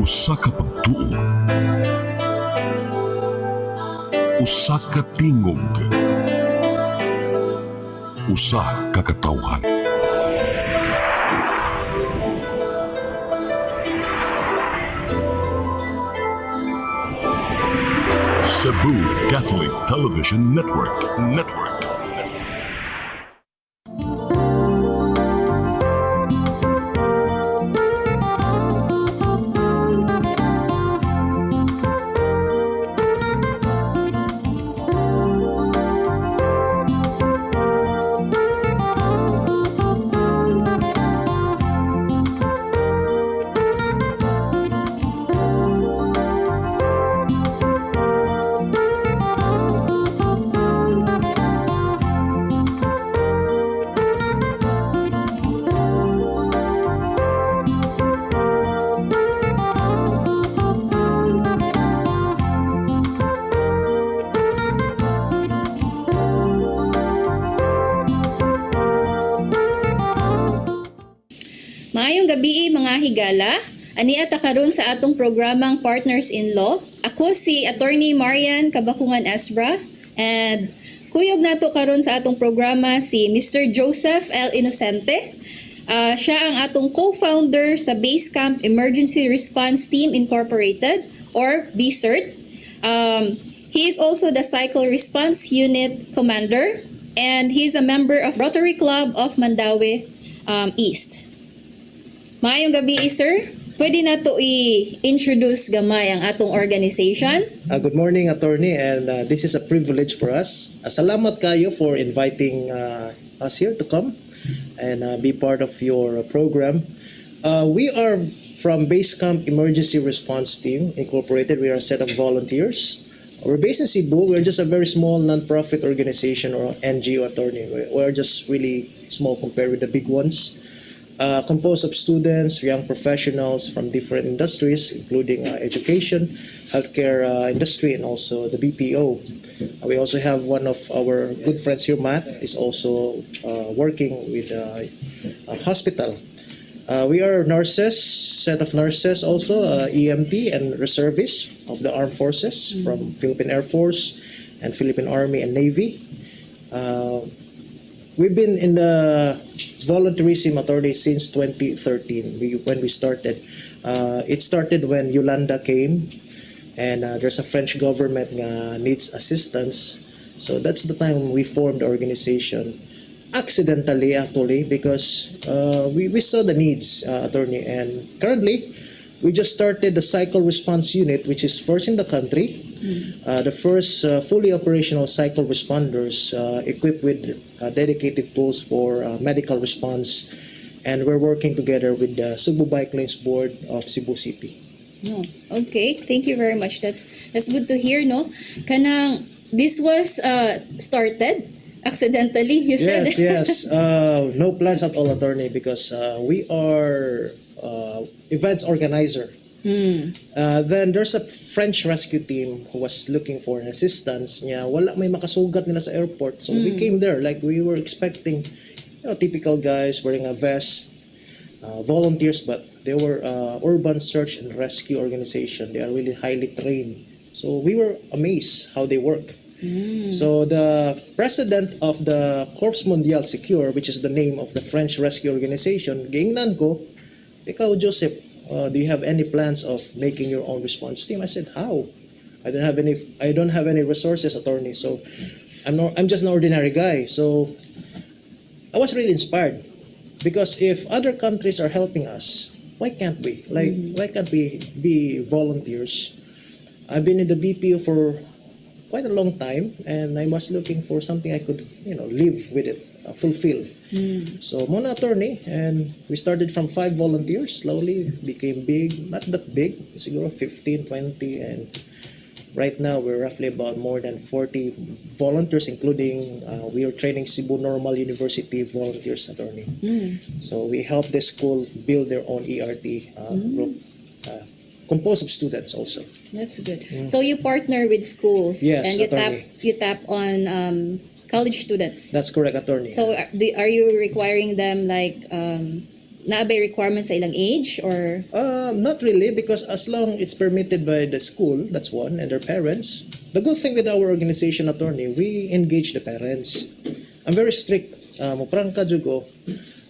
Usa ka pagtuo, usa ka tingog, usa ka katawhan. Cebu Catholic Television Network. Maayong gabi mga higala. Ania ta karon sa atong programang Partners in Law. Ako si Attorney Marian Kabakungan Asbra and kuyog nato karon sa atong programa si Mr. Joseph L. Inocente. Siya ang atong co-founder sa Basecamp Emergency Response Team Incorporated or BCERT. He is also the Cycle Response Unit Commander and he's a member of Rotary Club of Mandaue East. Maayong gabi, sir. Pwede na to i-introduce gamay ang atong organization. Good morning, attorney, and this is a privilege for us. Salamat kayo for inviting us here to come and be part of your program. We are from Basecamp Emergency Response Team Incorporated. We are a set of volunteers. We're based in Cebu. We're just a very small non-profit organization or NGO, attorney. We're just really small compared with the big ones. Composed of students, young professionals from different industries, including education, healthcare industry, and also the BPO. We also have one of our good friends here, Matt, is also working with a hospital. We are nurses, set of nurses also, EMT and reservists of the armed forces from Philippine Air Force and Philippine Army and Navy. We've been in the volunteerism authority since 2013 when we started. It started when Yolanda came and there's a French government needs assistance. So that's the time we formed the organization. Accidentally, actually, because we saw the needs, attorney. And currently, we just started the Cycle Response Unit, which is first in the country. The first fully operational cycle responders equipped with dedicated tools for medical response, and we're working together with the Cebu Bike Lanes Board of Cebu City. No. Okay, thank you very much. That's good to hear, no? Kanang this was started accidentally, you said. Yes. No plans at all, attorney, because we are events organizer. Then there's a French rescue team who was looking for an assistance. Wala may makasugat nila sa airport. So we came there like we were expecting, typical guys wearing a vest, volunteers, but they were urban search and rescue organization. They are really highly trained. So we were amazed how they work. So the president of the Corps Mondial Secure, which is the name of the French rescue organization, giingnan ko, ikaw Joseph, do you have any plans of making your own response team? I said, how? I don't have any resources, attorney. So I'm just an ordinary guy. So I was really inspired because if other countries are helping us, why can't we? Why can't we be volunteers? I've been in the BPO for quite a long time, and I was looking for something I could, live with it, fulfill. So, muna attorney, and we started from 5 volunteers, slowly became big, not that big, siguro 15, 20, and right now we're roughly about more than 40 volunteers, including we are training Cebu Normal University volunteers, attorney. So, we help the school build their own ERT group, composed of students also. That's good. So you partner with schools, Yes, and you tap on college students. That's correct, attorney. So are you requiring them like naabay requirements sa ilang age or Not really, because as long it's permitted by the school, that's one, and their parents. The good thing with our organization, attorney, we engage the parents. I'm very strict. Muprangka jugo.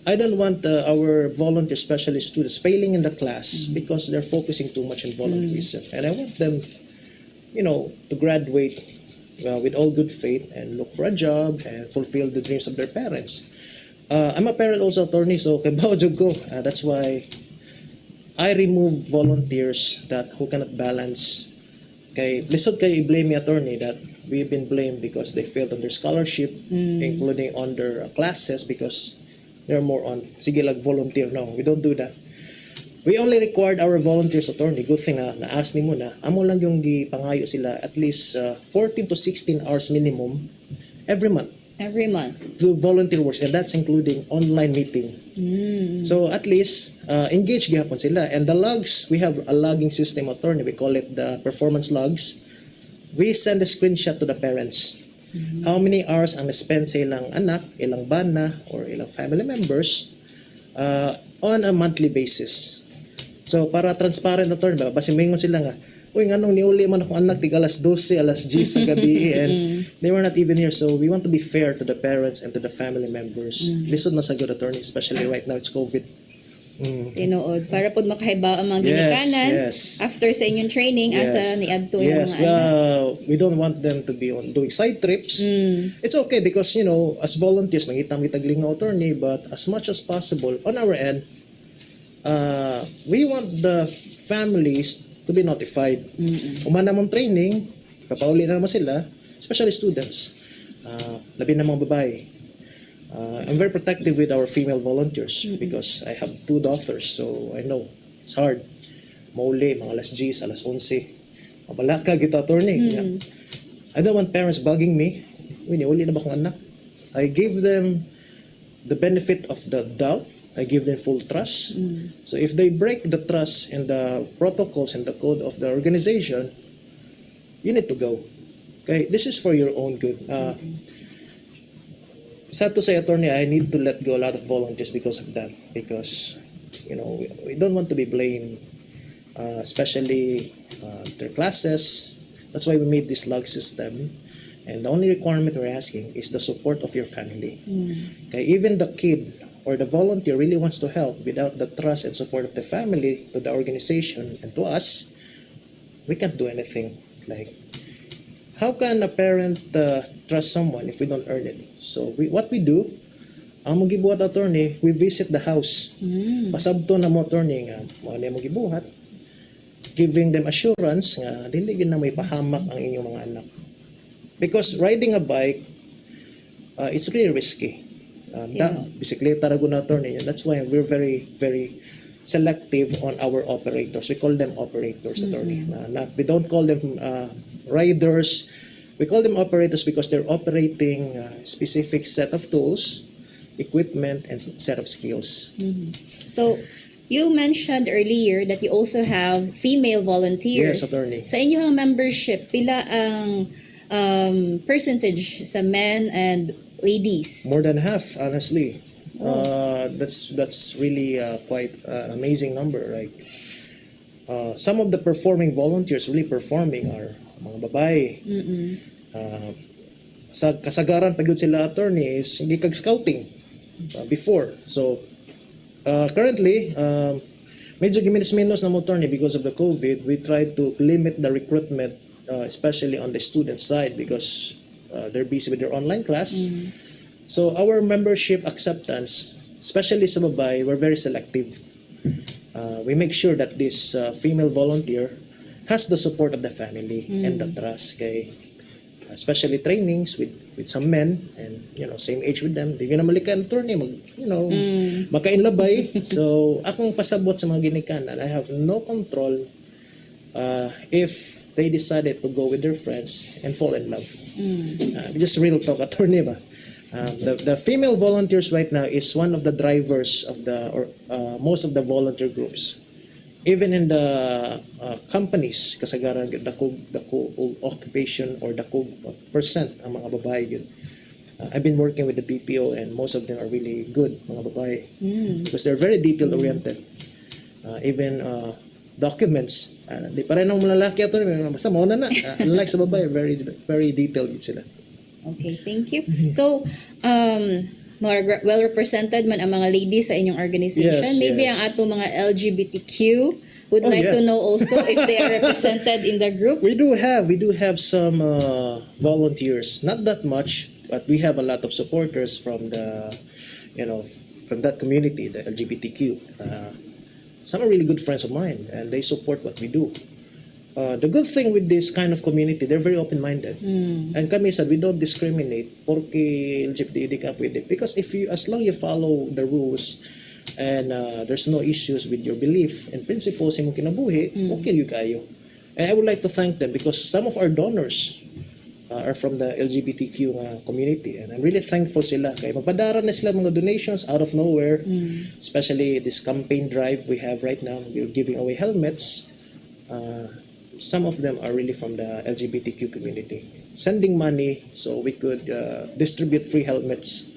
I don't want our volunteer special students failing in the class because they're focusing too much on volunteerism. And I want them, to graduate with all good faith and look for a job and fulfill the dreams of their parents. I'm a parent also, attorney, so kabaw jud ko. That's why I remove volunteers who cannot balance. Kay lisod kay i-blame me, attorney, that we've been blamed because they failed on their scholarship, including on their classes, because they're more on sige lag volunteer. No, we don't do that. We only required our volunteers, attorney. Good thing na-ask ni mo na amo lang yung gipangayo sila at least 14 to 16 hours minimum every month every month? do volunteer works, and that's including online meeting. So at least engage gihapon sila. And the logs, we have a logging system, attorney. We call it the performance logs. We send a screenshot to the parents. How many hours ang na-spend sa ilang anak, ilang bana, or ilang family members on a monthly basis. So para transparent, attorney, basimingon sila nga, uy, nganong niuli man akong anak tig alas 12, alas 10 sa gabi, and they were not even here. So we want to be fair to the parents and to the family members. Lisod man sa good, attorney, especially right now, it's COVID. Tinuod para pud makahibaw ang mga ginikanan yes. after sa inyong training asa niadto yung Yes, mga anak. we don't want them to be doing side trips. It's okay because, as volunteers, mangitang mitaglingaw, attorney, but as much as possible, on our end, we want the families to be notified. Umana mong training, kapauli na naman sila, especially students, labi na mga babae. I'm very protective with our female volunteers because I have 2 daughters, so I know it's hard. Mauli, mga alas 10, alas 11. Mabalaka kita, attorney. I don't want parents bugging me. Uy, niuli na ba akong anak? I give them the benefit of the doubt. I give them full trust. So if they break the trust and the protocols and the code of the organization, you need to go. Okay? This is for your own good. Sad to say, attorney, I need to let go a lot of volunteers because of that. Because, we don't want to be blamed, especially their classes. That's why we made this log system. And the only requirement we're asking is the support of your family. Okay, even the kid or the volunteer really wants to help, without the trust and support of the family to the organization and to us, we can't do anything. Like, how can a parent trust someone if we don't earn it? So what we do, ang mong gibuhat, attorney, we visit the house. Pasabto na mo, attorney, nga mo na mong gibuhat, giving them assurance nga dili gyud na may pahamak ang inyong mga anak. Because riding a bike, it's really risky. Bisikleta ra gud, attorney. That's why we're very, very selective on our operators. We call them operators, attorney. We don't call them riders. We call them operators because they're operating a specific set of tools, equipment, and set of skills. So, you mentioned earlier that you also have female volunteers. Yes, attorney. Sa inyong membership, pila ang percentage sa men and ladies? More than half, honestly. That's really quite an amazing number. Like some of the performing volunteers really performing are mga babae. Sa kasagaran pagod sila, attorney, is hindi kag scouting before. So currently medyo giminis-minos na mo, attorney, because of the COVID. We tried to limit the recruitment, especially on the student side, because they're busy with their online class. So our membership acceptance, especially sa babae, we're very selective. We make sure that this female volunteer has the support of the family and the trust, kay especially trainings with some men and same age with them. Di na malikan, attorney, makainlabay. So akong pasabot sa mga ginikanan, I have no control if they decided to go with their friends and fall in love. Just real talk, attorney ba? The female volunteers right now is one of the drivers of most of the volunteer groups. Even in the companies, kasagaran dako occupation or dako percent ang mga babae yun. I've been working with the BPO and most of them are really good, mga babae. Because they're very detail-oriented. Even documents, di pa rin ang malalaki ato, basta mauna na. Unlike sa babae, very, very detailed sila. Okay, thank you. So, more well represented man ang mga ladies sa inyong organization. Yes, Maybe yes. ang ato mga LGBTQ would Oh, like yeah. to know also if they are represented in the group. We do have some volunteers, not that much, but we have a lot of supporters from from that community, the LGBTQ. Some are really good friends of mine, and they support what we do. The good thing with this kind of community, they're very open-minded. And kami said, we don't discriminate porque LGBT ka pwede. Because as long you follow the rules and there's no issues with your belief and principles imong kinabuhi, okay you kayo. And I would like to thank them because some of our donors are from the LGBTQ community, and I'm really thankful sila kay magpadara na sila mga donations out of nowhere, especially this campaign drive we have right now. We're giving away helmets. Some of them are really from the LGBTQ community, sending money so we could distribute free helmets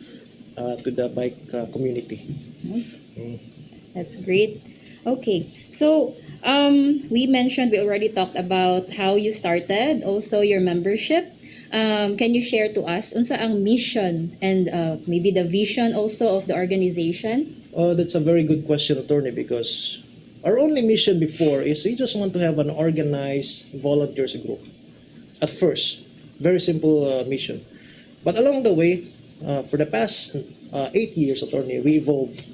to the bike community. That's great. Okay, so we already talked about how you started, also your membership. Can you share to us unsa ang mission and maybe the vision also of the organization? Oh, that's a very good question, attorney, because our only mission before is we just want to have an organized volunteers group. At first, very simple mission. But along the way, for the past 8 years, attorney, we evolved.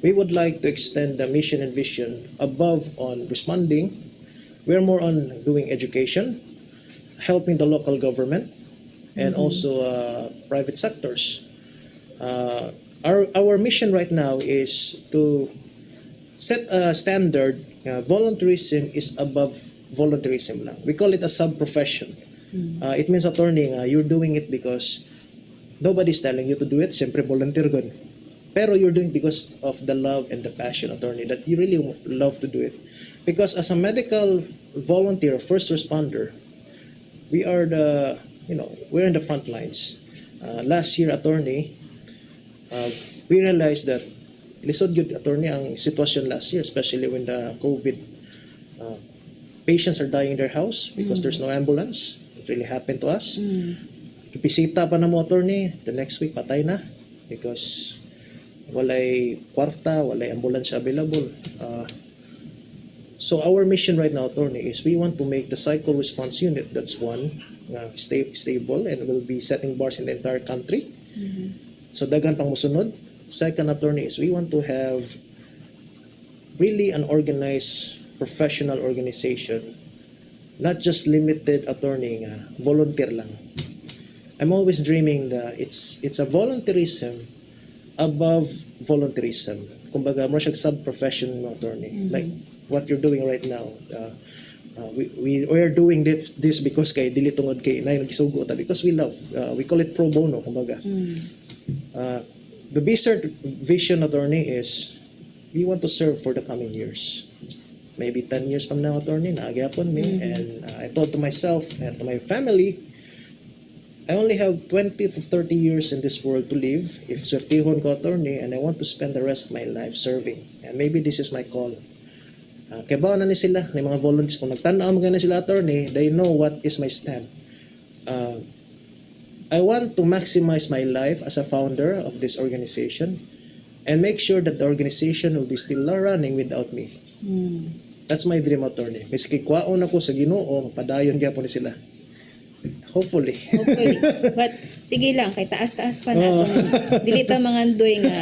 We would like to extend the mission and vision above on responding. We're more on doing education, helping the local government, and also private sectors. Our mission right now is to set a standard. Volunteerism is above volunteerism lang. We call it a sub-profession. It means, attorney, you're doing it because nobody's telling you to do it. Siyempre, volunteer gun. Pero you're doing it because of the love and the passion, attorney, that you really love to do it. Because as a medical volunteer, first responder, we are we're in the front lines. Last year, attorney, we realized that lisod yun, attorney, ang sitwasyon last year, especially when the COVID patients are dying in their house because there's no ambulance. It really happened to us. Ipisita pa na mo, attorney, the next week patay na because walay kwarta, walay ambulance available. So our mission right now, attorney, is we want to make the cycle response unit, that's one, stable, and will be setting bars in the entire country. So dagan pang musunod. Second, attorney, is we want to have really an organized professional organization, not just limited, attorney, volunteer lang. I'm always dreaming that it's a volunteerism above volunteerism. Kumbaga, mo siya sub-profession mo, attorney. Like what you're doing right now. We are doing this because kay dili tungod kay nay nagisugo ta because we love. We call it pro bono, kumbaga. The basic vision, attorney, is we want to serve for the coming years. Maybe 10 years from now, attorney, naagapon me. And I thought to myself and to my family, I only have 20 to 30 years in this world to live. If sertihon ko, attorney, and I want to spend the rest of my life serving. And maybe this is my call. Kaya ba na ni sila, ni mga volunteers, kung nagtanaw mga na sila, attorney, they know what is my stand. I want to maximize my life as a founder of this organization and make sure that the organization will be still running without me. That's my dream, attorney. Miski kwaon ako sa Ginoo, padayon gyapon ni sila. Hopefully. Hopefully. But sige lang, kay taas-taas pa natin. Dili ta mangandoy nga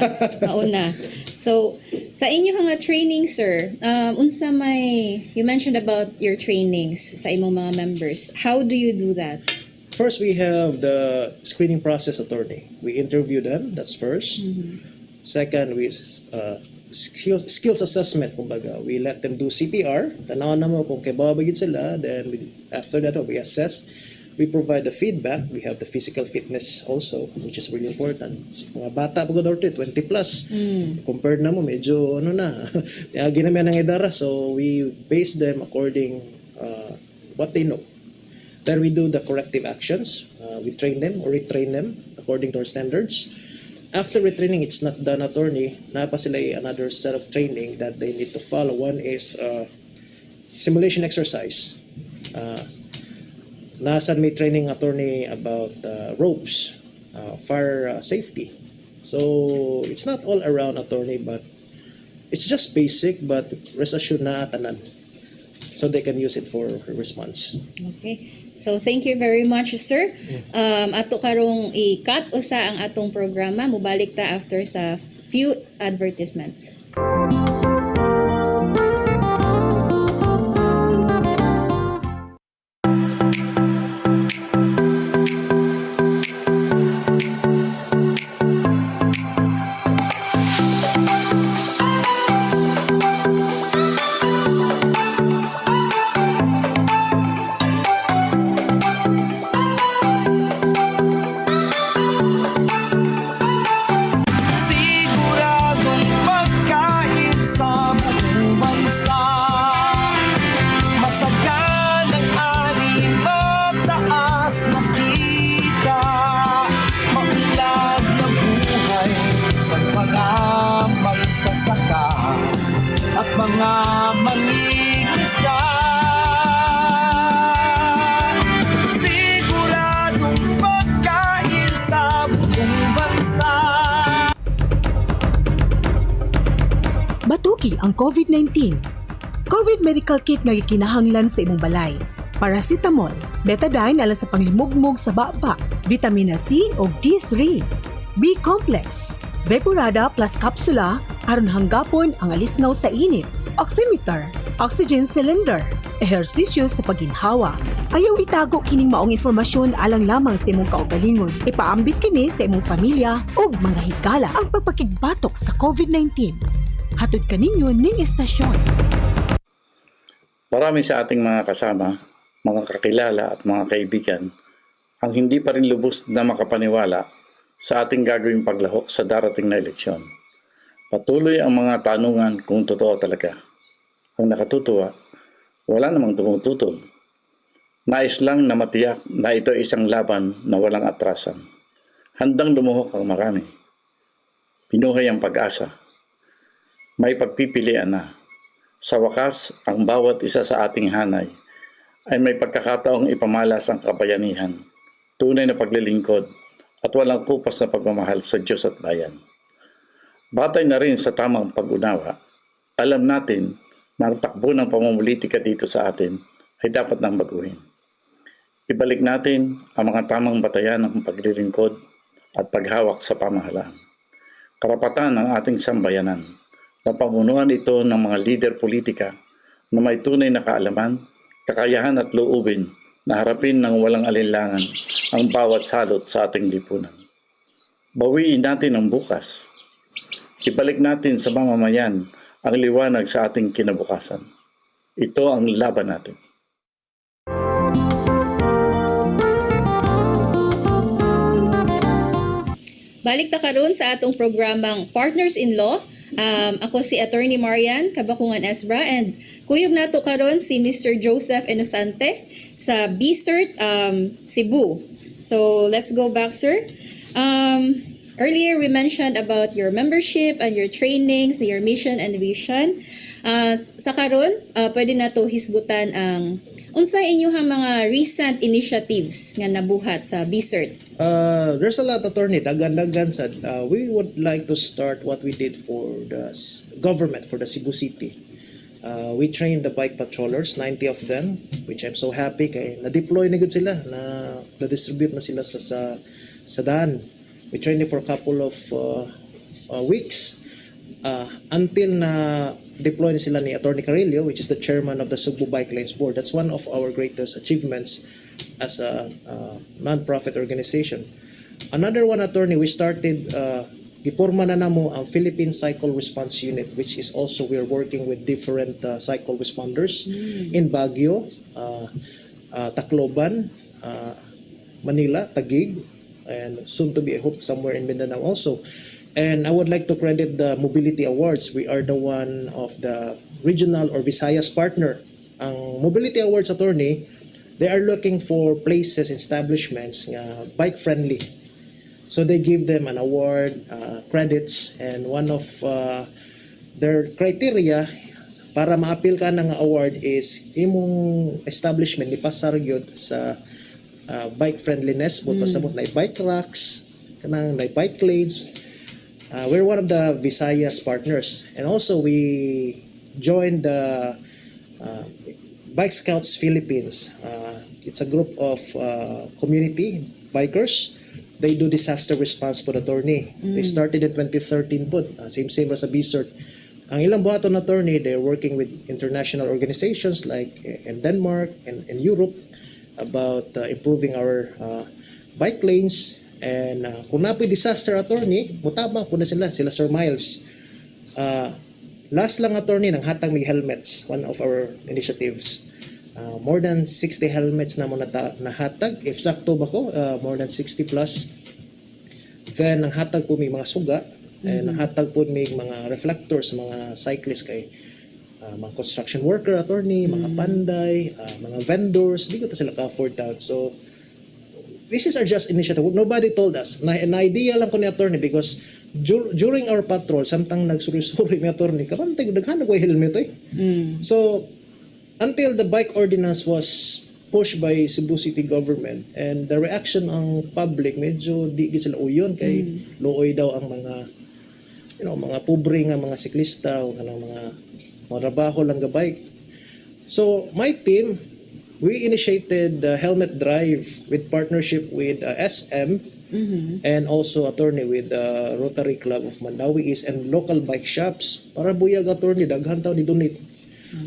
mauna. So, sa inyo nga training, sir, unsa may, you mentioned about your trainings sa imong mga members. How do you do that? First, we have the screening process, attorney. We interview them, that's first. Second, we skills assessment, kumbaga. We let them do CPR. Tanawan na mo kung kay babagid sila. Then, after that, we assess. We provide the feedback. We have the physical fitness also, which is really important. Mga bata po ko 20 plus. Compared na mo, medyo ginamyan ng idara. So, we base them according what they know. Then we do the corrective actions. We train them or retrain them according to our standards. After retraining, it's not done, attorney. Napa sila another set of training that they need to follow. One is simulation exercise. Nasan may training, attorney, about ropes, fire safety. So it's not all around, attorney, but it's just basic, but rest assured na tanan. So they can use it for response. Okay. So thank you very much, sir. Ato karong i-cut usa ang atong programa. Mubalik ta after sa few advertisements. Siguradong pagkain sa buong bansa. Masaganang ani, mataas na kita. Maunlad na buhay ng mga magsasaka at mga mangingisda. Siguradong pagkain sa buong bansa. Batuki ang COVID-19. COVID medical kit nga gikinahanglan sa imong balay. Paracetamol, betadine alang sa panglimugmog sa baba, vitamina C ug D3, B-complex, Vaporada plus kapsula aron hanggapon ang alisnaw sa init, oximeter, oxygen cylinder, ehersisyo sa pagginhawa. Ayaw itago kining maong informasyon alang lamang sa imong kaugalingon. Ipaambit kini sa imong pamilya ug mga higala ang pagpakigbatok sa COVID-19. Hatod kaninyo ning istasyon. Marami sa ating mga kasama, mga kakilala at mga kaibigan ang hindi pa rin lubos na makapaniwala sa ating gagawing paglahok sa darating na eleksyon. Patuloy ang mga tanungan kung totoo talaga. Ang nakatutuwa, wala namang tumututol. Nais lang na matiyak na ito ay isang laban na walang atrasan. Handang lumuhok ang marami. Pinuhay ang pag-asa. May pagpipilian na. Sa wakas, ang bawat isa sa ating hanay ay may pagkakataong ipamalas ang kabayanihan, tunay na paglilingkod at walang kupas na pagmamahal sa Diyos at bayan. Batay na rin sa tamang pag-unawa, alam natin na ang takbo ng pamumulitika dito sa atin ay dapat nang baguhin. Ibalik natin ang mga tamang batayan ng paglilingkod at paghawak sa pamahalaan. Karapatan ng ating sambayanan na pamunuan ito ng mga lider politika na may tunay na kaalaman, kakayahan at loobin na harapin ng walang alinlangan ang bawat salot sa ating lipunan. Bawiin natin ang bukas. Ibalik natin sa mamamayan ang liwanag sa ating kinabukasan. Ito ang laban natin. Balik ta karon sa atong programang Partners in Law. Ako si Attorney Marian Kabakungan Esbra and kuyog nato karon si Mr. Joseph Inosante sa BCERT Cebu. So let's go back, sir. Earlier we mentioned about your membership and your trainings, your mission and vision. Sa karon, pwede nato hisgutan ang unsa inyong mga recent initiatives nga nabuhat sa BCERT. There's a lot, attorney. Dagan-dagan sad. We would like to start what we did for the government, for the Cebu City. We trained the bike patrollers, 90 of them, which I'm so happy kay na-deploy na gud sila, na-distribute na sila sa daan. We trained them for a couple of weeks until na deploy na sila ni Attorney Carillo, which is the chairman of the Cebu Bike Lanes Board. That's one of our greatest achievements as a non-profit organization. Another one, attorney, we started, giporma na namo ang Philippine Cycle Response Unit, which is also we are working with different cycle responders in Baguio, Tacloban, Manila, Taguig, and soon to be, I hope, somewhere in Mindanao also. And I would like to credit the Mobility Awards. We are the one of the regional or Visayas partner. Ang Mobility Awards, attorney, they are looking for places, establishments nga bike-friendly. So they give them an award, credits, and one of their criteria para ma-appeal ka ng award is imong establishment ni pasar gyud sa bike friendliness, but pasabot na bike racks, kanang na bike lanes. We're one of the Visayas partners, and also we joined the Bike Scouts Philippines. It's a group of community bikers. They do disaster response po attorney. They started in 2013 po, same as sa BSERT. Ang ilang buhaton na attorney, they're working with international organizations like in Denmark and in Europe about improving our bike lanes. And kung napoy disaster attorney, mutabang po na sila Sir Miles. Last lang attorney, nang hatang may helmets, one of our initiatives. More than 60 helmets na mo nahatag. If sakto ba ko, more than 60 plus. Then, ang hatag po may mga suga. And ang hatag po may mga reflectors, mga cyclists kay mga construction worker, attorney, mga panday, mga vendors. Di ko ta sila ka-afford out. So, this is our just initiative. Nobody told us. Na-idea lang ko ni attorney because during our patrol, samtang nagsuri-suri ni attorney, kapantay, daghanag ko helmet eh. So, until the bike ordinance was pushed by Cebu City government and the reaction ng public medyo di sila uyon kay luoy daw ang mga mga pobre nga mga siklista o kanang mga trabaho lang ga bike. So my team, we initiated the helmet drive with partnership with SM and also attorney with the Rotary Club of Mandawi East and local bike shops para buyag attorney daghan taw ni donate.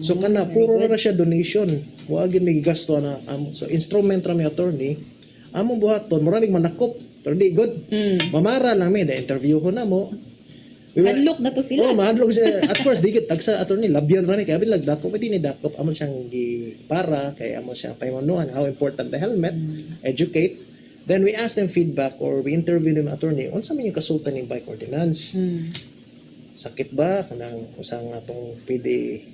So kana puro na siya donation. Wa gyud may gasto na so instrument ra mi attorney. Among buhaton maraming manakop pero di good. Mamara lang mi da interview ko na mo. Hadlok na to sila. Oh, mahadlok sila. At first di gid tagsa attorney labyan ra mi kay bilag dakop pwede ni dakop amon siyang para kay amon siyang paymanuhan how important the helmet, educate. Then we ask them feedback or we interview them attorney unsa man yung kasultan ning bike ordinance. Sakit ba kanang usang atong pwede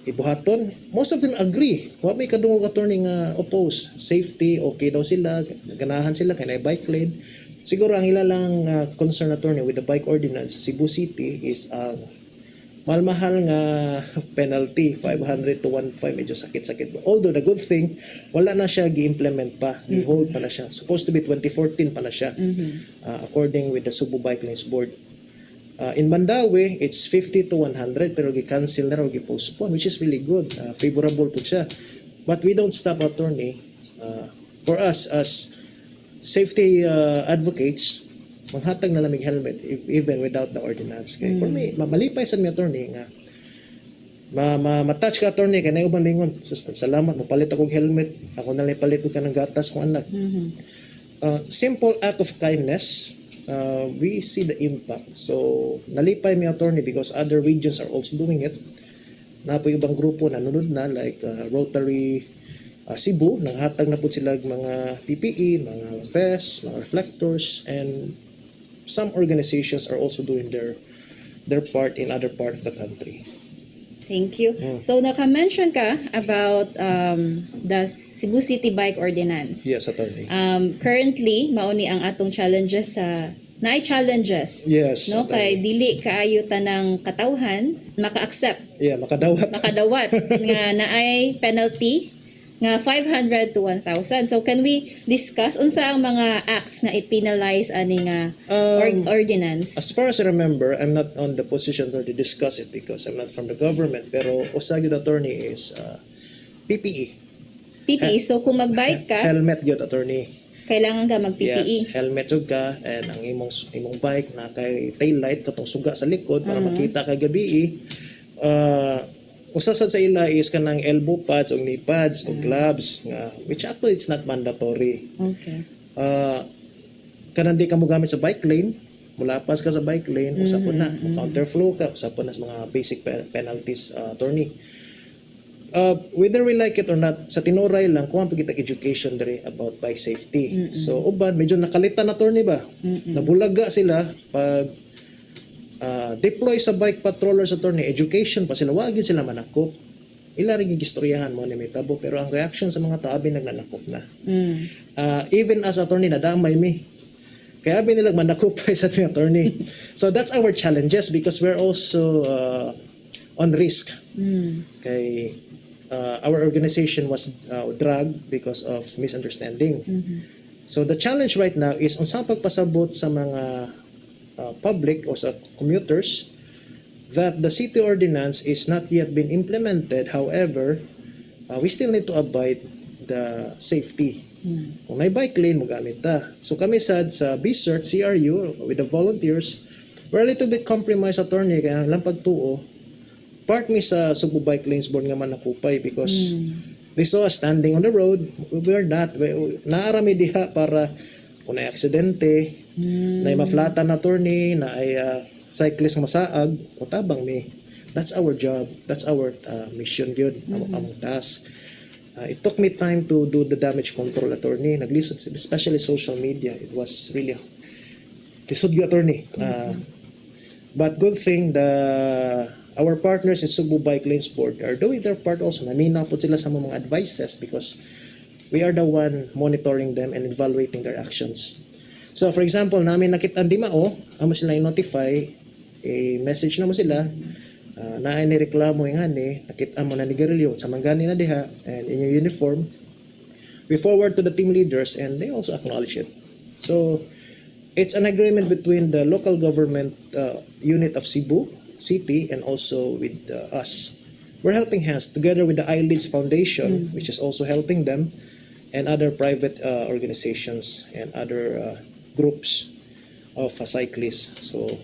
ibuhaton? Most of them agree. Wa may kadungog attorney nga oppose. Safety, okay daw sila, ganahan sila kay na bike lane. Siguro ang ilalang concern attorney with the bike ordinance sa Cebu City is mahal nga penalty 500 to 1.5 medyo sakit-sakit. Although the good thing wala na siya gi-implement pa, gi-hold pa na siya. Supposed to be 2014 pa na siya. According with the Cebu Bike Lanes Board. In Mandawi, it's 50 to 100 pero gi-cancel na raw, gi-postpone, which is really good. Favorable po siya. But we don't stop attorney. For us as safety advocates, maghatag na lamig helmet even without the ordinance. Kaya for me, malipay sa mi attorney nga ma-touch ka attorney kay naiuban lingon. Salamat, mapalit akong helmet. Ako na lang palit ko ka ng gatas kong anak. Simple act of kindness. We see the impact. So, nalipay mi attorney because other regions are also doing it. Na po ibang grupo na nunod na like Rotary Cebu, nanghatag na po sila mga PPE, mga vests, mga reflectors, and some organizations are also doing their part in other part of the country. Thank you. So naka-mention ka about the Cebu City Bike Ordinance. Yes, attorney. Currently, mauni ang atong challenges sa challenges. Yes, No attorney. kay dili kaayo tanang katawhan maka-accept, Yeah, makadawat. makadawat nga naay penalty nga 500 to 1,000. So can we discuss unsa ang mga acts nga i-penalize ani nga ordinance? As far as I remember, I'm not on the position to discuss it because I'm not from the government. Pero usagid attorney is PPE. PPE. So kung mag-bike ka, Helmet yun attorney. kailangan ka mag-PPE. Yes, helmet yun ka and ang imong bike na kay tail light katong suga sa likod para makita kay gabi. Usasad sa ila is kanang elbow pads o knee pads o gloves nga which actually it's not mandatory. Okay. Kanang di ka mo gamit sa bike lane, mulapas ka sa bike lane, usapon na, counterflow ka, usapon na sa mga basic penalties attorney. Whether we like it or not, sa tinuray lang kung ang pagkita education diri about bike safety. So uban medyo nakalitan attorney ba? Nabulaga sila pag deploy sa bike patrollers attorney, education pa sila, wag yun sila manakop. Ila rin yung istoryahan mo ni may tabo, pero ang reaction sa mga tao, nagnanakop na. Even as attorney, nadamay mi. Kaya abi nila manakupay sa ating attorney. So that's our challenges because we're also on risk. Kay our organization was dragged because of misunderstanding. So the challenge right now is unsa pagpasabot sa mga public o sa commuters that the city ordinance is not yet been implemented. However, we still need to abide the safety. Kung may bike lane, magamit ta. So kami sad sa BCERT, CRU, with the volunteers, we're a little bit compromised, attorney, kaya lang pagtuo, part mi sa Subo Bike Lanes Board nga man nakupay because they saw us standing on the road. We're not. Naarami diha para kung na aksidente, na maflata na attorney, na ay cyclist nga masaag, o tabang mi. That's our job. That's our mission yun, among task. It took me time to do the damage control, attorney. Naglisod, especially social media. It was really lisod yung attorney. But good thing our partners in Subo Bike Lanes Board are doing their part also. Namina po sila sa mga advices because we are the one monitoring them and evaluating their actions. So for example, namin nakitaan di mao, amo sila i-notify, message na mo sila, na ay nireklamo yung hani, nakita mo na ni Garilio sa manggani na diha and in your uniform, we forward to the team leaders and they also acknowledge it. So it's an agreement between the local government unit of Cebu City and also with us. We're helping hands together with the Eyelids Foundation, which is also helping them, and other private organizations and other groups of cyclists. So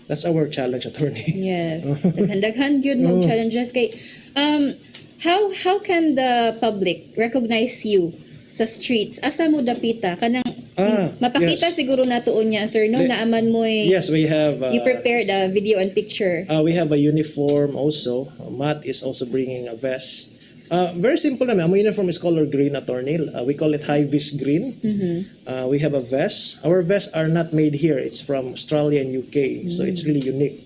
that's our challenge, attorney. Yes. Daghan gyud mo challenges kay how can the public recognize you sa streets? Asa mo dapita kanang mapakita yes. siguro natuon niya sir no naaman mo Yes, we have. you prepared a video and picture. We have a uniform also. Matt is also bringing a vest. Very simple naman. Our uniform is color green, attorney. We call it high-vis green. We have a vest. Our vests are not made here. It's from Australia and UK. So it's really unique.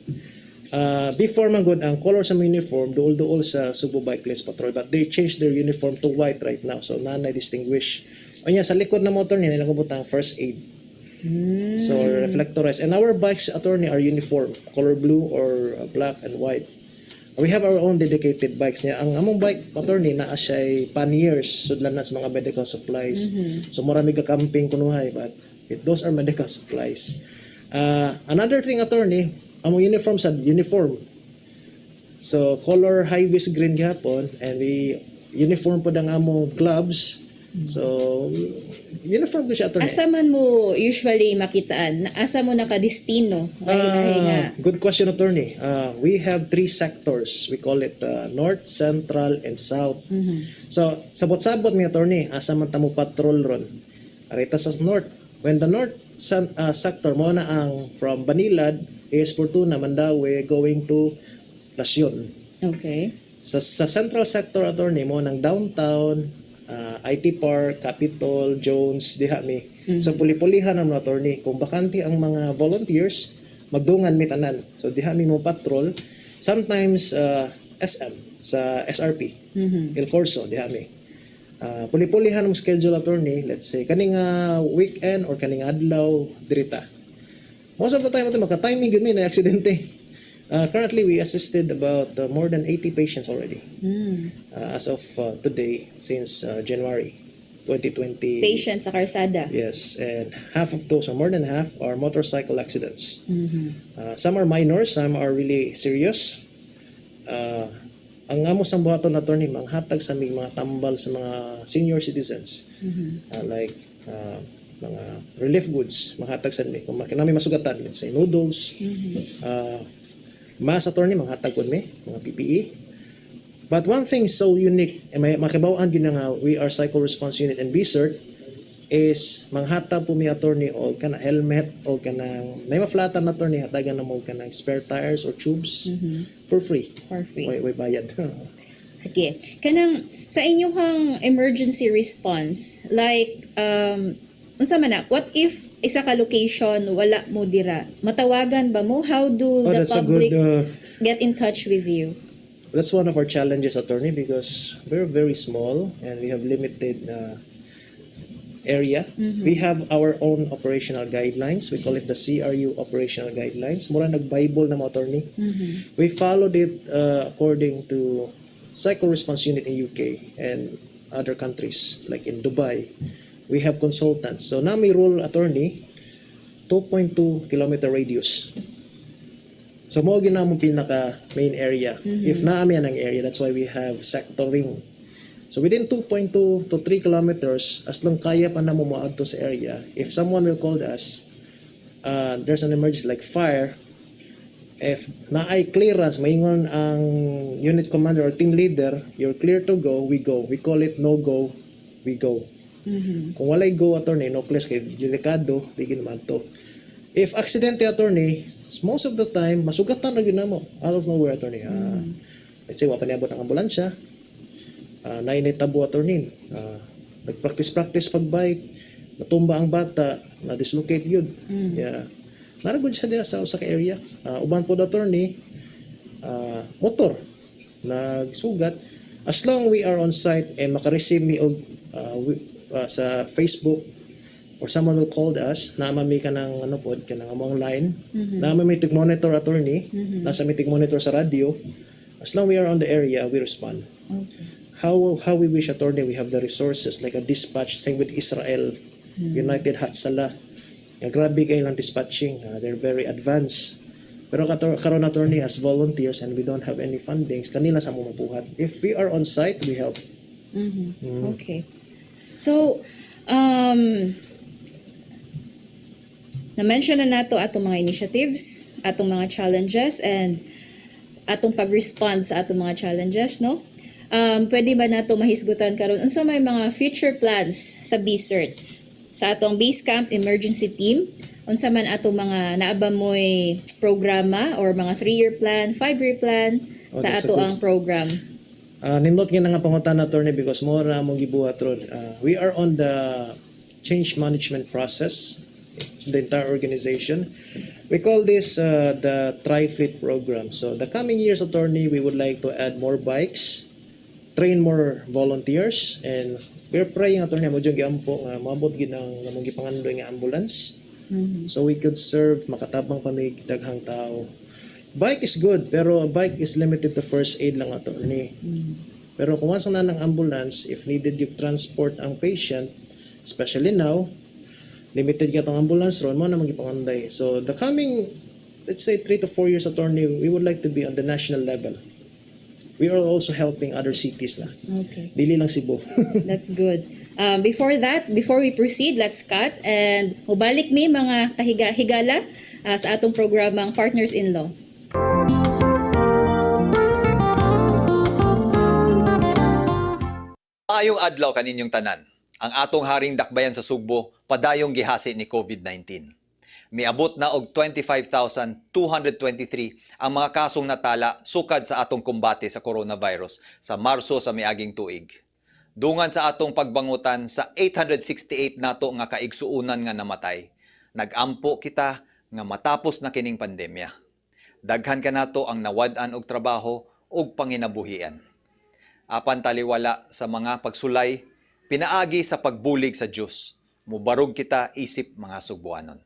Before man good, ang color sa uniform, duol-duol sa Subo Bike Lanes Patrol. But they changed their uniform to white right now. So nanay distinguish. O niya, sa likod na motor niya, nilang kubutang first aid. So reflectorized. And our bikes, attorney, are uniform. Color blue or black and white. We have our own dedicated bikes niya. Ang among bike, attorney, naa siya'y panniers, sudlan na sa mga medical supplies. So marami ka camping kunuhay, but those are medical supplies. Another thing, attorney, among uniform sa uniform. So color high-vis green gihapon, and we uniform po ang among gloves. So uniform ko siya, attorney. Asa man mo usually makitaan? Asa mo nakadestino? Good question, attorney. We have 3 sectors. We call it North, Central, and South. So, sabot-sabot mi, attorney, asa man tamo patrol ron. Arita sa North. When the North sector mo na ang from Banilad, is Fortuna, Mandaue, going to Lasyon. Okay. Sa Central sector, attorney, mo ng downtown, IT Park, Capitol, Jones, diha mi. So puli-pulihan ang mga attorney. Kung bakante ang mga volunteers, magdungan mi tanan. So diha mi mo patrol. Sometimes SM sa SRP, El Corso, diha mi. Puli-pulihan ang schedule, attorney. Let's say kaning weekend or kaning adlaw dirita. Most of the time maka-timing gud mi na aksidente. Currently, we assisted about more than 80 patients already as of today, since January 2020. Patients sa karsada. Yes, and half of those, or more than half, are motorcycle accidents. Some are minor, some are really serious. Ang amo sa buhaton, attorney, manghatag sa mga tambal sa mga senior citizens. Like mga relief goods, manghatag sa kung makinami masugatan, let's say noodles, mas, attorney, manghatag po mi, mga PPE. But one thing so unique, makibawaan yun nga, we are Cycle Response Unit and BCERT, is manghatag po mi, attorney, o ka na helmet, o ka na maflatan, attorney, hatagan na mo ka na spare tires or tubes for free. For free. Way bayad. Okay. Kanang sa inyong emergency response, like, unsa man na, what if isa ka location wala mo dira? Matawagan ba mo? How do the That's a public good, get in touch with you? that's one of our challenges, attorney, because we're very small and we have limited area. We have our own operational guidelines. We call it the CRU operational guidelines. Mura nag-Bible na mga attorney. We followed it according to Cycle Response Unit in UK and other countries like in Dubai. We have consultants. So na may rule attorney 2.2 kilometer radius. So mo ginamong pinaka main area. If naami ang area, that's why we have sectoring. So within 2.2 to 3 kilometers, as long kaya pa na mo moadto sa area, if someone will call us, there's an emergency like fire, if naay clearance, maingon ang unit commander or team leader, you're clear to go, we go. We call it no go, we go. Kung walay go attorney, no place kay delikado, tigin man to. If accidente attorney, most of the time, masugatan na yun mo. Out of nowhere attorney. Let's say, wapaniabot ang ambulansya, nainitabo attorney. Nag-practice pag-bike, natumba ang bata, na-dislocate yun. Yeah. Naragod siya diya sa usa ka area. Uban po attorney, motor, nagsugat. As long we are on site and makareceive me og sa Facebook or someone will call us, naamami ka ng ano po, ka ng among line, naamami monitor attorney, nasa meeting monitor sa radio. As long we are on the area, we respond. Okay. How we wish attorney, we have the resources like a dispatch, same with Israel, United Hatzalah. Grabe kayo lang dispatching, they're very advanced. Pero karon attorney as volunteers and we don't have any fundings, kanila sa mga mabuhat. If we are on site, we help. Okay. So, na-mention na nato atong mga initiatives, atong mga challenges, and atong pag-respond sa atong mga challenges, no? Pwede ba nato mahisgutan karon unsa may mga future plans sa BCERT sa atong base camp emergency team? Unsa man atong mga naaba moy programa or mga 3-year plan, 5-year plan sa that's ato a good- ang program? Nindot nga nga pangutan attorney because more among gibuhat ron. We are on the change management process, the entire organization. We call this the Tri-Fleet program. So the coming years attorney, we would like to add more bikes, train more volunteers, and we're praying attorney mo dyan giampo nga maabot gid ang namong gipangandoy nga ambulance. So we could serve makatabang pamig daghang tao. Bike is good, pero a bike is limited to first aid lang attorney. Pero kung once na ng ambulance, if needed you transport ang patient, especially now, limited ka tong ambulance ron mo na magipanganday. So the coming, let's say 3 to 4 years attorney, we would like to be on the national level. We are also helping other cities na. Okay. Dili lang Cebu. That's good. Before we proceed, let's cut and mubalik mi mga higala sa atong programang Partners in Law. Maayong adlaw kaninyong tanan. Ang atong haring dakbayan sa Sugbo padayong gihasi ni COVID-19. Miabot na og 25,223 ang mga kasong natala sukad sa atong kumbate sa coronavirus sa Marso sa miaging tuig. Dungan sa atong pagbangutan sa 868 nato nga kaigsuunan nga namatay. Nagampo kita nga matapos na kining pandemya. Daghan ka nato ang nawad-an og trabaho ug panginabuhian. Apan taliwala sa mga pagsulay, pinaagi sa pagbulig sa Dios. Mubarog kita isip mga Sugbuanon.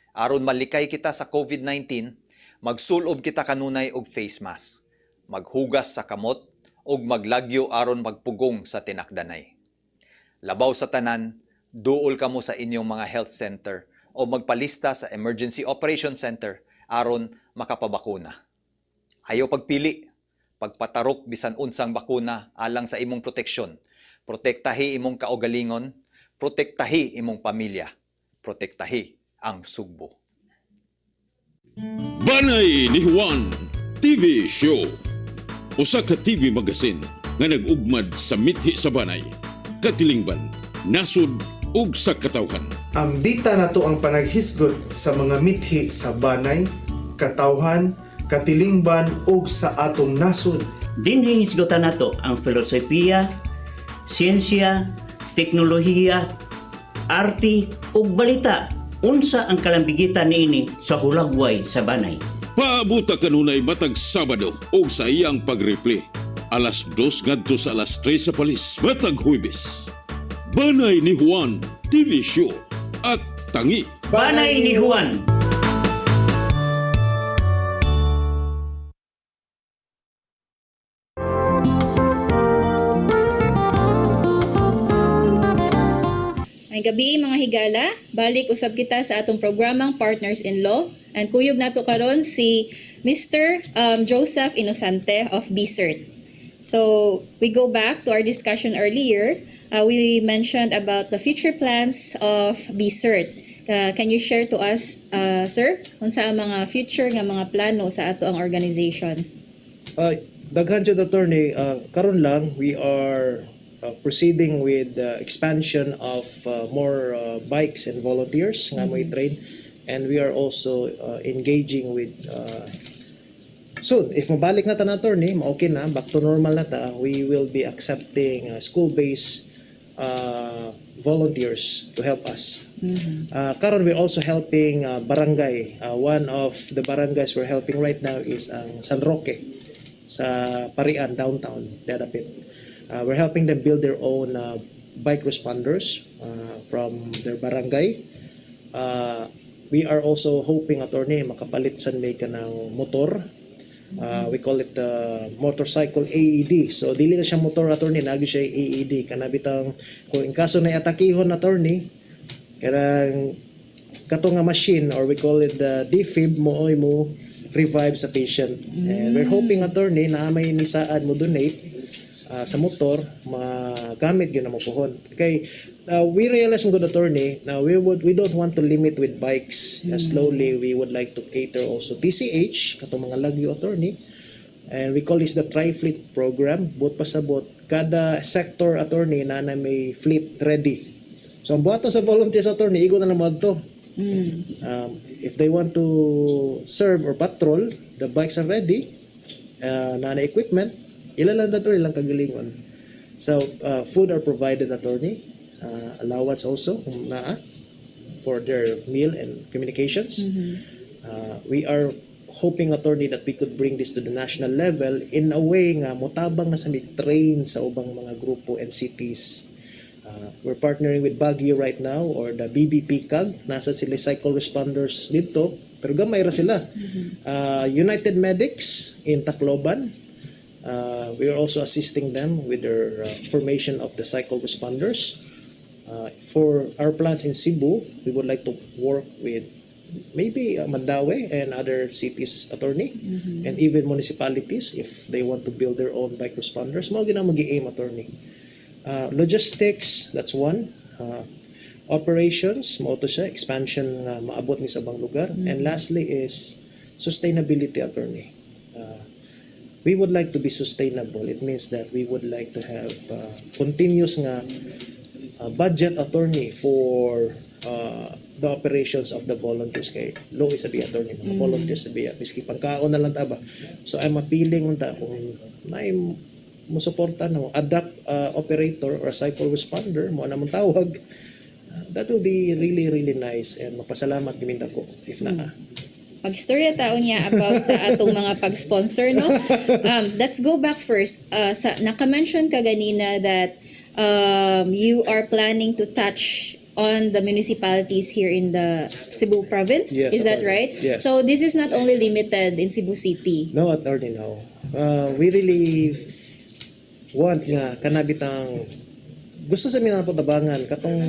Aron malikay kita sa COVID-19, magsulob kita kanunay og face mask, maghugas sa kamot ug maglagyo aron magpugong sa tinakdanay. Labaw sa tanan, duol kamo sa inyong mga health center o magpalista sa Emergency Operation Center aron makapabakuna. Ayaw pagpili, pagpatarok bisan unsang bakuna alang sa imong proteksyon. Protektahi imong kaugalingon, protektahi imong pamilya, protektahi ang Sugbo. Banay ni Juan TV Show. Usa ka TV magazine nga nag-ugmad sa mithi sa banay, katilingban, nasud ug sa katawhan. Ambita nato ang panaghisgot sa mga mithi sa banay, katawhan, katilingban ug sa atong nasud. Dinhi hisgutan nato ang filosofiya, siyensya, teknolohiya, arte ug balita. Unsa ang kalambigitan niini sa hulagway sa banay. Paabuta kanunay matag Sabado o sa iyang pag-replay. Alas 2 ngadto sa alas 3 sa palis matag Huwebes. Banay ni Juan TV show at tangi. Banay ni Juan. May gabi mga higala, balik usab kita sa atong programang Partners in Law. And kuyog nato karon si Mr. Joseph Inosante of BCERT. So, we go back to our discussion earlier. We mentioned about the future plans of BCERT. Can you share to us, sir, unsa ang mga future nga mga plano sa ato ang organization? Daghan jud attorney, karon lang we are proceeding with the expansion of more bikes and volunteers nga mo train, and we are also engaging with soon if mabalik na ta na attorney, okay na, back to normal na ta, we will be accepting school-based volunteers to help us. Karon we're also helping barangay. One of the barangays we're helping right now is ang San Roque sa Parian downtown, Dadapit. We're helping them build their own bike responders from their barangay. We are also hoping attorney makapalit sa may kanang motor. We call it motorcycle AED. So dili na siya motor attorney, nagi siya AED. Kanabitang kung in kaso na atakihon attorney, karang kato nga machine, or we call it the defib, mo revive sa patient. And we're hoping attorney na may nisaan mo donate sa motor, magamit yun na mo pohon. Okay, we realize good attorney, now we don't want to limit with bikes. Slowly we would like to cater also PCH katong mga lagyo attorney, and we call this the tri-fleet program. Bot pasabot kada sector attorney na may fleet ready. So ang buhaton sa volunteers attorney, igo na lang mo adto. If they want to serve or patrol, the bikes are ready, na equipment, ilan na to, ilang kagalingon. So food are provided attorney, allowance also for their meal and communications. We are hoping attorney that we could bring this to the national level in a way nga motabang na sa train sa ubang mga grupo and cities. We're partnering with Baguio right now, or the BBP CAG. Nasa sila cycle responders dito, pero gamay ra sila. United Medics in Tacloban, we are also assisting them with their formation of the cycle responders. For our plans in Cebu, we would like to work with maybe Mandaue and other cities attorney, and even municipalities if they want to build their own bike responders. Mao gina mag-i-aim attorney. Logistics, that's one. Operations, mo to siya, expansion nga maabot ni sa bang lugar. And lastly is sustainability attorney. We would like to be sustainable. It means that we would like to have continuous nga budget attorney for the operations of the volunteers. Kay law is sabi attorney, mga volunteers sabi, miski pangkaon na lang taba. So I'm appealing unta kung may musuporta na mo adapt operator or cycle responder mo na mong tawag, that will be really nice, and mapasalamat giminda ko if na. Pag-istorya taon niya about sa atong mga pag-sponsor, no? Let's go back first. Naka-mention ka ganina that you are planning to touch on the municipalities here in the Cebu province. Yes, is that right? Yes. So this is not only limited in Cebu City. No, attorney, no. We really want nga kanabitang gusto sa mina po tabangan katong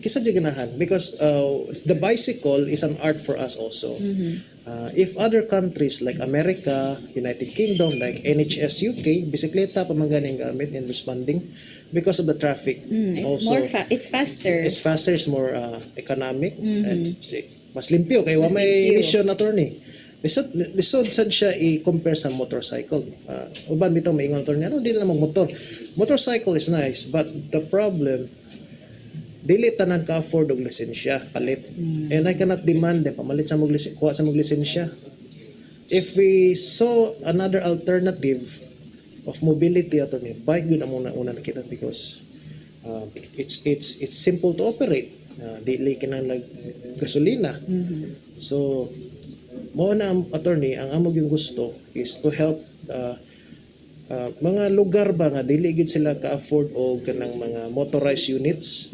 kisa jud ganahan, because the bicycle is an art for us also. If other countries like America, United Kingdom, like NHS UK, bisikleta pa man ganing gamit in responding because of the traffic. It's also, it's faster. It's faster, it's more economic, and mas limpyo kay wa Mas may limpyo. emission attorney. Lisod sad siya i-compare sa motorcycle. Uban bitaw maingon attorney, di na mag-motor. Motorcycle is nice, but the problem, dili tanan ka afford og lisensya palit. And I cannot demand na pamalit sa mog kuha sa mog lisensya. If we saw another alternative of mobility attorney, bike yun ang una nakita, because it's simple to operate. Dili kinahanglan gasolina. So mo na attorney, ang amog yung gusto is to help mga lugar ba nga dili gid sila ka-afford og kanang mga motorized units.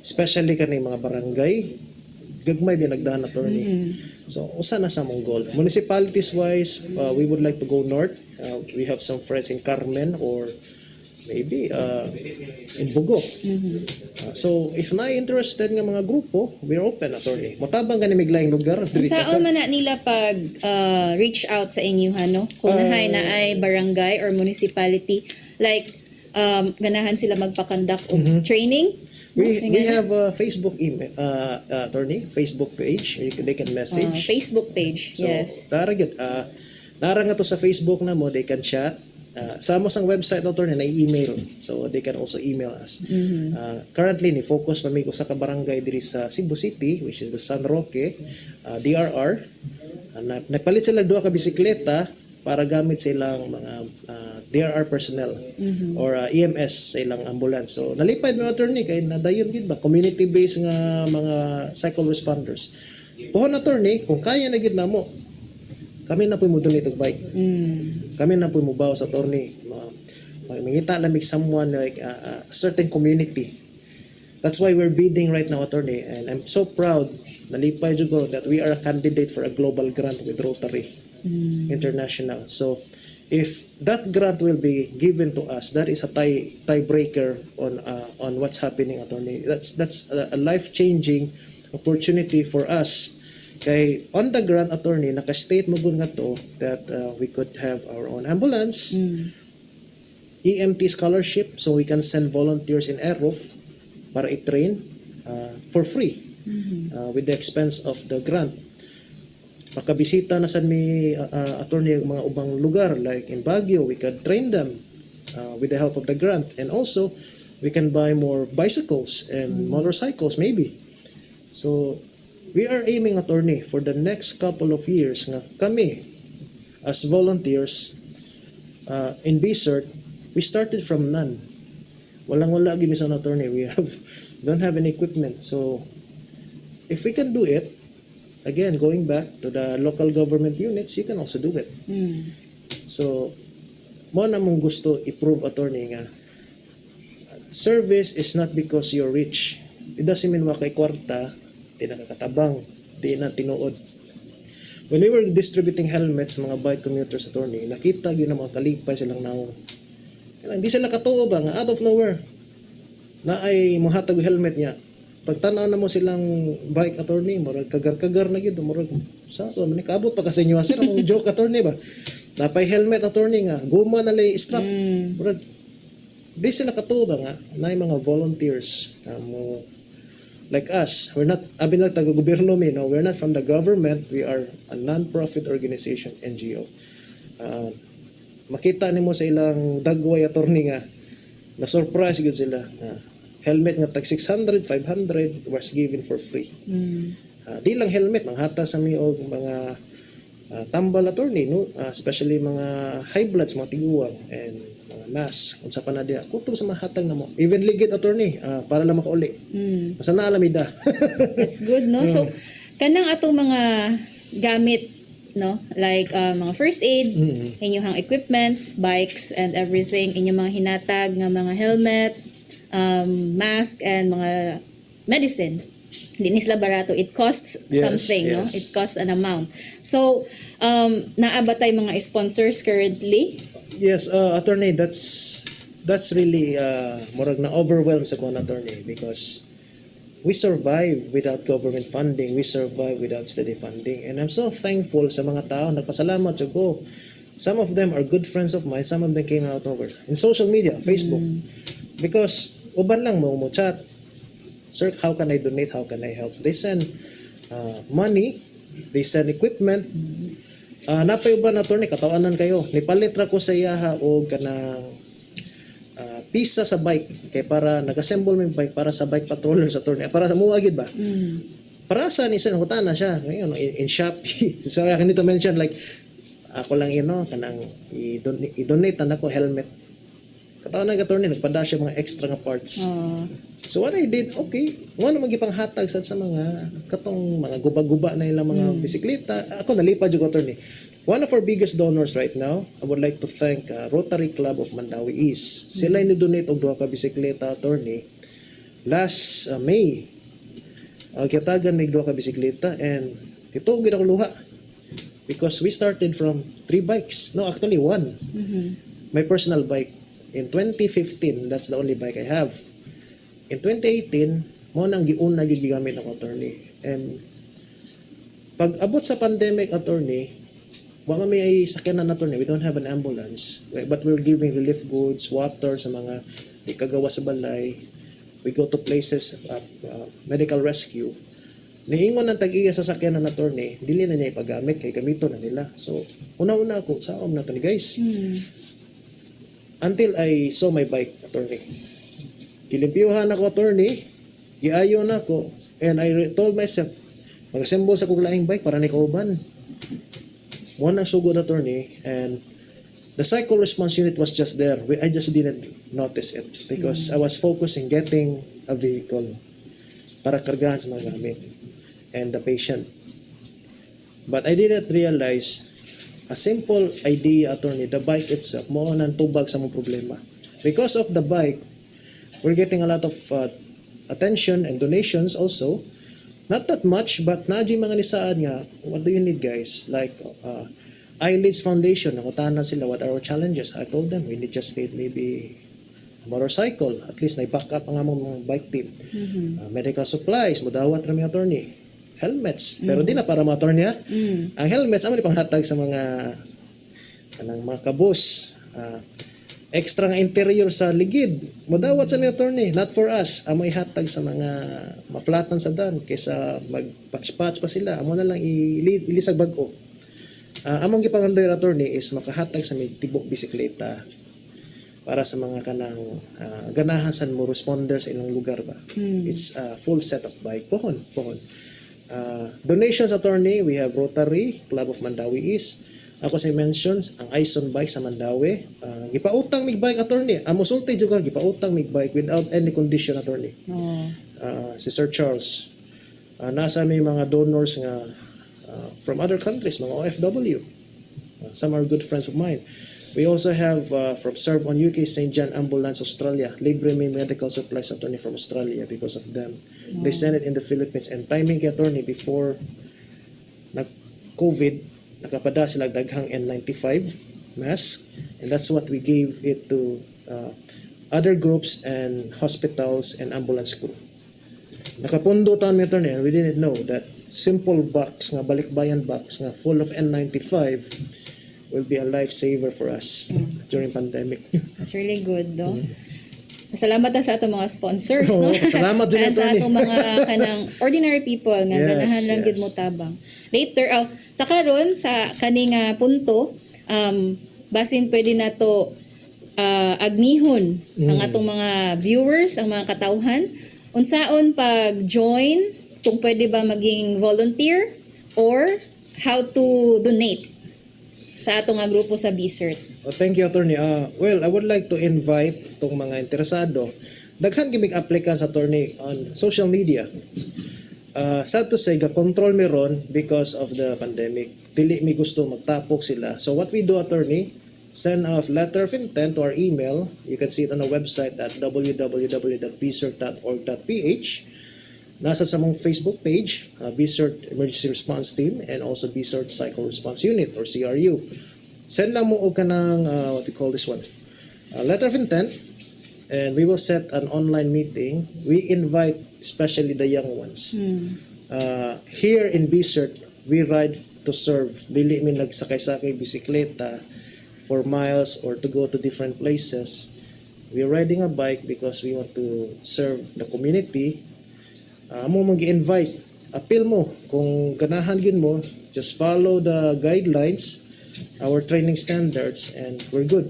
Especially kani mga barangay gagmay ba nagdaan attorney. So usa na sa mong goal. Municipalities wise, we would like to go north. We have some friends in Carmen or maybe in Bugo. So if na interested nga mga grupo, we're open attorney. Motabang gani miglaing lugar. Saan man na nila pag reach out sa inyo no? Kung nahay na ay barangay or municipality like ganahan sila magpa-conduct og training. We have a Facebook email, attorney, Facebook page. They can message. Facebook page, So, yes. Dara gyud. Nara nga to sa Facebook na mo, they can chat. Sa sang website attorney na email. So they can also email us. Currently ni focus pa mi ko sa ka barangay diri sa Cebu City, which is the San Roque, DRR. Nagpalit sila duha ka bisikleta para gamit sa ilang mga DRR personnel or EMS sa ilang ambulance. So nalipad na attorney kay nadayon gid ba community based nga mga cycle responders. Pohon attorney kung kaya na gid namo kami na po mo donate og bike. Kami na po mo bawas attorney. Mangita lamig someone like a certain community. That's why we're bidding right now attorney, and I'm so proud nalipay jud ko that we are a candidate for a global grant with Rotary International. So if that grant will be given to us, that is a tiebreaker on what's happening attorney. That's a life-changing opportunity for us. Kay on the grant attorney naka-state mo gud nga to that we could have our own ambulance, EMT scholarship, so we can send volunteers in Airroof para i-train for free with the expense of the grant. Makabisita na sad mi attorney mga ubang lugar like in Baguio, we can train them with the help of the grant, and also we can buy more bicycles and motorcycles maybe. So we are aiming attorney for the next couple of years nga kami as volunteers in BSERT, we started from none. Walang-wala gid mi sa attorney. We don't have any equipment. So if we can do it, again, going back to the local government units, you can also do it. So, mo na mong gusto i-prove attorney nga service is not because you're rich. It doesn't mean wa kay kwarta, di na kakatabang, di na tinuod. When we were distributing helmets sa mga bike commuters attorney, nakita gyud na mga kalipay silang naong. Hindi sila katuo ba nga out of nowhere na ay mohatag og helmet niya. Pagtanaw na mo silang bike attorney, murag kagar-kagar na gid, murag sa to man kaabot pa kasi inyo sir ang joke attorney ba. Napay helmet attorney nga, guma na lay strap. Murag di sila katuo ba nga na mga volunteers mo like us. We're not abin lang taga gobyerno mi, no, we're not from the government, we are a non-profit organization, NGO. Makita nimo sa ilang dagway attorney nga na surprise gud sila na helmet nga tag 600, 500 was given for free. Di lang helmet, manghata sa mi og mga tambal attorney, no? Especially mga high bloods, mga tiguang, and mga mask. Unsa pa na diya, kutob sa mahatag na mo. Even ligid attorney, para lang makauli. Basta na alamida. That's good, no? So, kanang atong mga gamit, no? Like mga first aid, inyong equipments, bikes, and everything, inyong mga hinatag nga mga helmet, mask, and mga medicine. Hindi sila barato. It costs something, no? It costs an amount. So, naabatay mga sponsors currently? Yes, attorney, that's really murag na overwhelmed sa kuan attorney because we survive without government funding, we survive without steady funding, and I'm so thankful sa mga tao. Nagpasalamat ko. Some of them are good friends of mine, some of them came out over in social media, Facebook, because uban lang mo chat, sir, how can I donate, how can I help? They send money, they send equipment. Napay uban attorney, katawanan kayo, nipalit ra ko sa iyaha o kanang pisa sa bike kay para nag-assemble mo yung bike para sa bike patrollers attorney, para sa mua gid ba. Para sa ni sir hutana siya ngayon in Shopee. So I need to mention like ako lang kanang i-donate na ko helmet. Katawanan ka attorney, nagpada siya mga extra nga parts. So what I did, okay, wala magipanghatag sa mga katong mga guba-guba na ilang mga bisikleta. Ako nalipad jud attorney. One of our biggest donors right now, I would like to thank Rotary Club of Mandawi East. Sila ni donate og duha ka bisikleta, attorney, last May. Kitagan may duha ka bisikleta, and ito gid ako luha because we started from 3 bikes. No, actually 1. My personal bike in 2015, that's the only bike I have. In 2018, mo nang giuna gid gigamit ako, attorney. And pag abot sa pandemic, attorney, wala may sakyanan, attorney. We don't have an ambulance, but we're giving relief goods, water sa mga di kagawa sa balay. We go to places, medical rescue. Niingon ng tag-iya sa sakyanan, attorney, dili na niya ipagamit, kay gamito na nila. So, una-una ako, saom na to, guys. Until I saw my bike, attorney. Kilimpiyuhan ako, attorney. Giayo na ako. And I told myself, mag-assemble sa kuglaing bike para ni kauban. One ang sugod, attorney, and the cycle response unit was just there. I just didn't notice it because I was focused in getting a vehicle para kargahan sa mga gamit and the patient. But I didn't realize a simple idea, attorney, the bike itself, mo nang tubag sa mga problema. Because of the bike, we're getting a lot of attention and donations also. Not that much, but nadyo mga nisaan nga, what do you need, guys? Like, Eyelids Foundation, nakutanan sila, what are our challenges? I told them, we just need maybe a motorcycle, at least na-back up ang among bike team. Medical supplies, mudawat rami, attorney. Helmets, pero di na para mga attorney, ha? Ang helmets, amo ni panghatag sa mga kanang mga kabus. Extra nga interior sa ligid. Mudawat sa mga attorney, not for us. Amo ihatag sa mga maflatan sa dan kaysa mag-patch-patch pa sila. Amo na lang ilisag bag-o. Among gipangandoy, attorney, is makahatag sa may tibok bisikleta para sa mga kanang ganahan sa mo responders sa ilang lugar ba. It's a full set of bike. Pohon. Donations, attorney, we have Rotary Club of Mandawi East. Ako sa mentions, ang Ison bike sa Mandawi. Gipautang mig bike, attorney. Amo sulti juga gipautang mig bike without any condition, attorney. Si Sir Charles. Nasa may mga donors nga from other countries, mga OFW. Some are good friends of mine. We also have from Serve on UK St. John Ambulance Australia, libre may medical supplies, attorney, from Australia because of them. They send it in the Philippines, and timing kay, attorney, before nag-COVID, nakapada sila daghang N95 mask, and that's what we gave it to other groups and hospitals and ambulance crew. Nakapundo taon, attorney, and we didn't know that simple box nga balikbayan box nga full of N95 will be a lifesaver for us during pandemic. That's really good, no? Salamat na sa atong mga sponsors, no? Salamat din, at sa attorney. atong mga kanang ordinary people nga Yes, ganahan lang yes. gid mo tabang. Later, sa karon sa kaning punto, basin pwede na to agnihon ang atong mga viewers, ang mga katawhan, unsaon pag-join, kung pwede ba maging volunteer, or how to donate sa atong nga grupo sa BCERT. Thank you, attorney. Well, I would like to invite tong mga interesado. Daghan gimig applicants, attorney, on social media. Sad to say, ga-control mi ron because of the pandemic. Dili mi gusto magtapok sila. So what we do, attorney, send a letter of intent to our email. You can see it on our website at www.bcert.org.ph. Nasa sa mong Facebook page, BCERT Emergency Response Team, and also BCERT Cycle Response Unit or CRU. Send lang mo og kanang what we call this one, a letter of intent, and we will set an online meeting. We invite especially the young ones. Here in BCERT, we ride to serve. Dili mi nagsakay-sakay bisikleta for miles or to go to different places. We're riding a bike because we want to serve the community. Mo mag-invite, appeal mo kung ganahan yun mo, just follow the guidelines, our training standards, and we're good.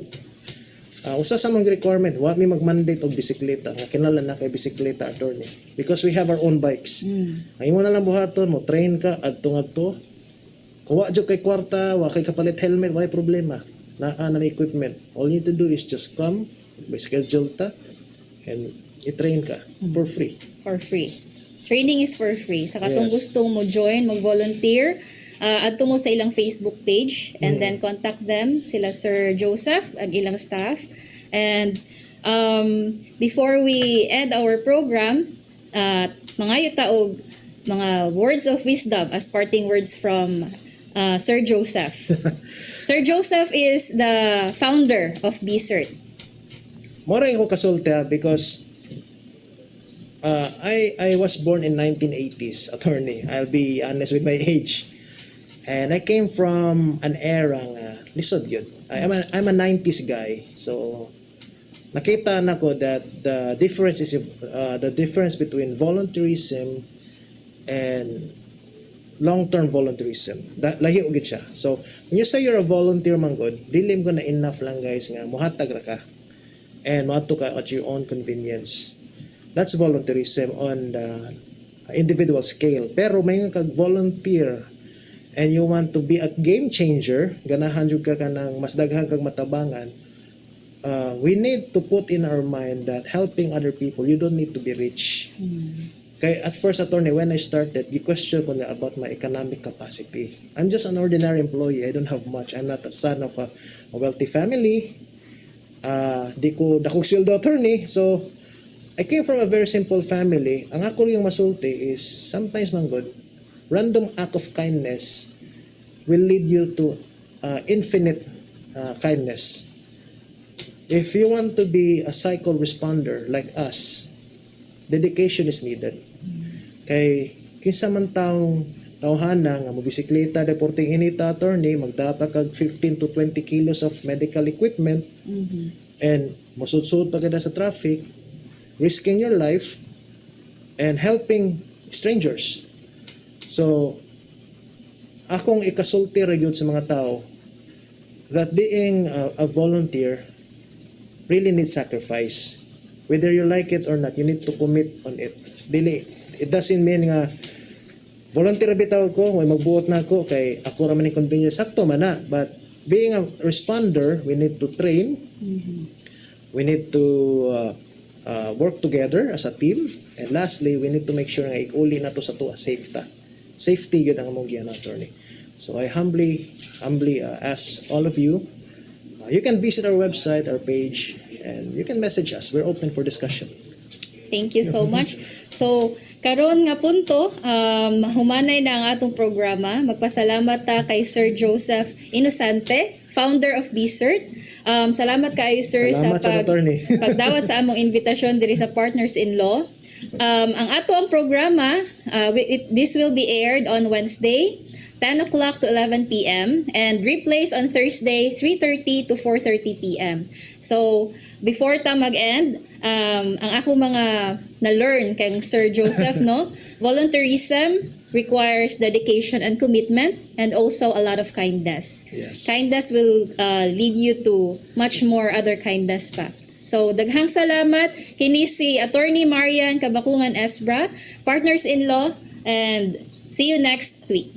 Usa sa mga requirement, wa mi mag-mandate og bisikleta nga kinahanglan na kay bisikleta, attorney, because we have our own bikes. Ang imo na lang buhaton mo, train ka adto-adto. Kung wa jud kay kwarta, wa kay kapalit helmet, wa problema. Naa na equipment. All you need to do is just come, by schedule ta, and i-train ka for free. For free. Training is for free. Sa katong Yes. gustong mo join, mag-volunteer, adto mo sa ilang Facebook page and then contact them, sila Sir Joseph, ang ilang staff. And before we end our program, mga yuta og mga words of wisdom as parting words from Sir Joseph. Sir Joseph is the founder of BCERT. Mora ko kasulta because I was born in 1980s, attorney. I'll be honest with my age. And I came from an era nga lisod yun. I'm a 90s guy. So nakita na ko that the difference is the difference between volunteerism and long-term volunteerism. Lahi ugit siya. So when you say you're a volunteer man god, dilim ko na enough lang guys nga muhatag ra ka and mato ka at your own convenience. That's volunteerism on the individual scale. Pero may kag volunteer and you want to be a game changer, ganahan jud ka kanang mas daghang kag matabangan, we need to put in our mind that helping other people, you don't need to be rich. Kay at first, attorney, when I started, you question ko na about my economic capacity. I'm just an ordinary employee. I don't have much. I'm not a son of a wealthy family. Di ko dakog sweldo, attorney. So, I came from a very simple family. Ang ako yung masulti is, sometimes man God, random act of kindness will lead you to infinite kindness. If you want to be a cycle responder like us, dedication is needed. Kay kinsa man taong tawhana nga mobisikleta deporting inita, attorney, magdapa kag 15 to 20 kilos of medical equipment and mosudsud pa kada sa traffic, risking your life and helping strangers. So, akong ikasulti ra gyud sa mga tao that being a volunteer really needs sacrifice. Whether you like it or not, you need to commit on it. Dili, it doesn't mean nga volunteer bitaw ko, may magbuot na ako kay ako ra man ni convenience, sakto man na. But being a responder, we need to train. We need to work together as a team. And lastly, we need to make sure nga ikuli na to sa tuwa safety yun ang among giyan, attorney. So I humbly ask all of you, you can visit our website, our page, and you can message us. We're open for discussion. Thank you so much. So, karon nga punto, humanay na ang atong programa. Magpasalamat ta kay Sir Joseph Inosante, founder of BCERT. Salamat kayo, sir, Salamat sa attorney. pagdawat sa among invitasyon diri sa Partners in Law. Ang ato ang programa, this will be aired on Wednesday, 10 o'clock to 11 p.m. and replays on Thursday, 3:30 to 4:30 p.m. So, before ta mag-end, ang ako mga na-learn kay Sir Joseph, no? Volunteerism requires dedication and commitment and also a lot of kindness. Yes. Kindness will lead you to much more other kindness pa. So, daghang salamat. Kini si Attorney Marian Kabakungan Esbra, Partners in Law, and see you next week.